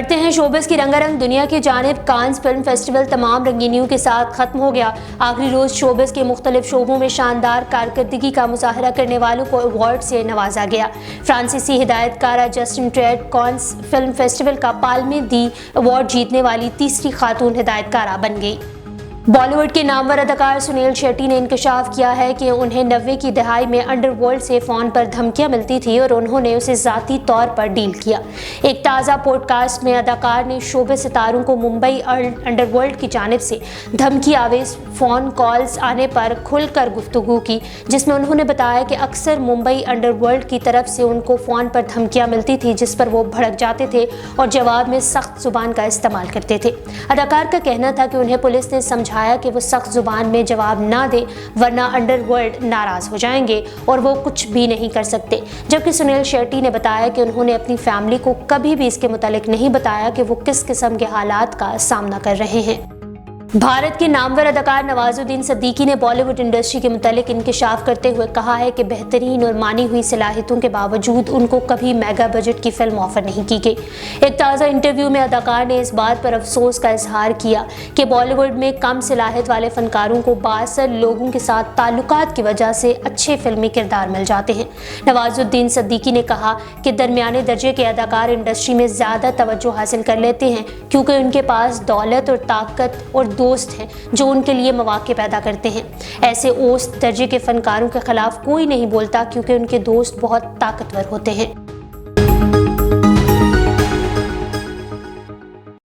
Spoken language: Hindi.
बढ़ते हैं शोबिस की रंगारंग दुनिया की जानिब। कांस फिल्म फेस्टिवल तमाम रंगीनियों के साथ खत्म हो गया। आखिरी रोज शोबिस के मुख्तलिफ शोबों में शानदार कारकर्दगी का मुजाहरा करने वालों को अवार्ड से नवाजा गया। फ्रांसीसी हिदायतकारा Justin Triet Cannes film festival का पाल्मे दी अवार्ड जीतने वाली तीसरी खातून हिदायतकारा बन गई। बॉलीवुड के नामवर अदाकार सुनील शेट्टी ने इंकशाफ किया है कि उन्हें 90 की दहाई में अंडरवर्ल्ड से फ़ोन पर धमकियां मिलती थी और उन्होंने उसे ज़ाती तौर पर डील किया। एक ताज़ा पॉडकास्ट में अदाकार ने शोबे सितारों को मुंबई अंडरवर्ल्ड की जानिब से धमकी आवेज फ़ोन कॉल्स आने पर खुलकर गुफ्तगू की, जिसमें उन्होंने बताया कि अक्सर मुंबई अंडरवर्ल्ड की तरफ से उनको फ़ोन पर धमकियाँ मिलती थी जिस पर वो भड़क जाते थे और जवाब में सख्त ज़ुबान का इस्तेमाल करते थे। अदाकार का कहना था कि उन्हें पुलिस ने समझाया कि वो सख्त जुबान में जवाब ना दे वरना अंडरवर्ल्ड नाराज हो जाएंगे और वो कुछ भी नहीं कर सकते। जबकि सुनील शेट्टी ने बताया कि उन्होंने अपनी फैमिली को कभी भी इसके मुतालिक नहीं बताया कि वो किस किस्म के हालात का सामना कर रहे हैं। भारत के नामवर अदाकार नवाजुद्दीन सिद्दीकी ने बॉलीवुड इंडस्ट्री के मुतालिक इंकशाफ करते हुए कहा है कि बेहतरीन और मानी हुई सलाहियतों के बावजूद उनको कभी मेगा बजट की फिल्म ऑफर नहीं की गई। एक ताज़ा इंटरव्यू में अदाकार ने इस बात पर अफसोस का इजहार किया कि बॉलीवुड में कम सलाहियत वाले फनकारों को बासर लोगों के साथ ताल्लुकात की वजह से अच्छे फिल्मी किरदार मिल जाते हैं। नवाजुद्दीन सिद्दीकी ने कहा कि दरमियाने दर्जे के अदाकार इंडस्ट्री में ज़्यादा तवज्जो हासिल कर लेते हैं क्योंकि उनके पास दौलत और ताकत और दोस्त हैं जो उनके लिए मौके पैदा करते हैं। ऐसे औसत दर्जे के फनकारों के खिलाफ कोई नहीं बोलता क्योंकि उनके दोस्त बहुत ताकतवर होते हैं।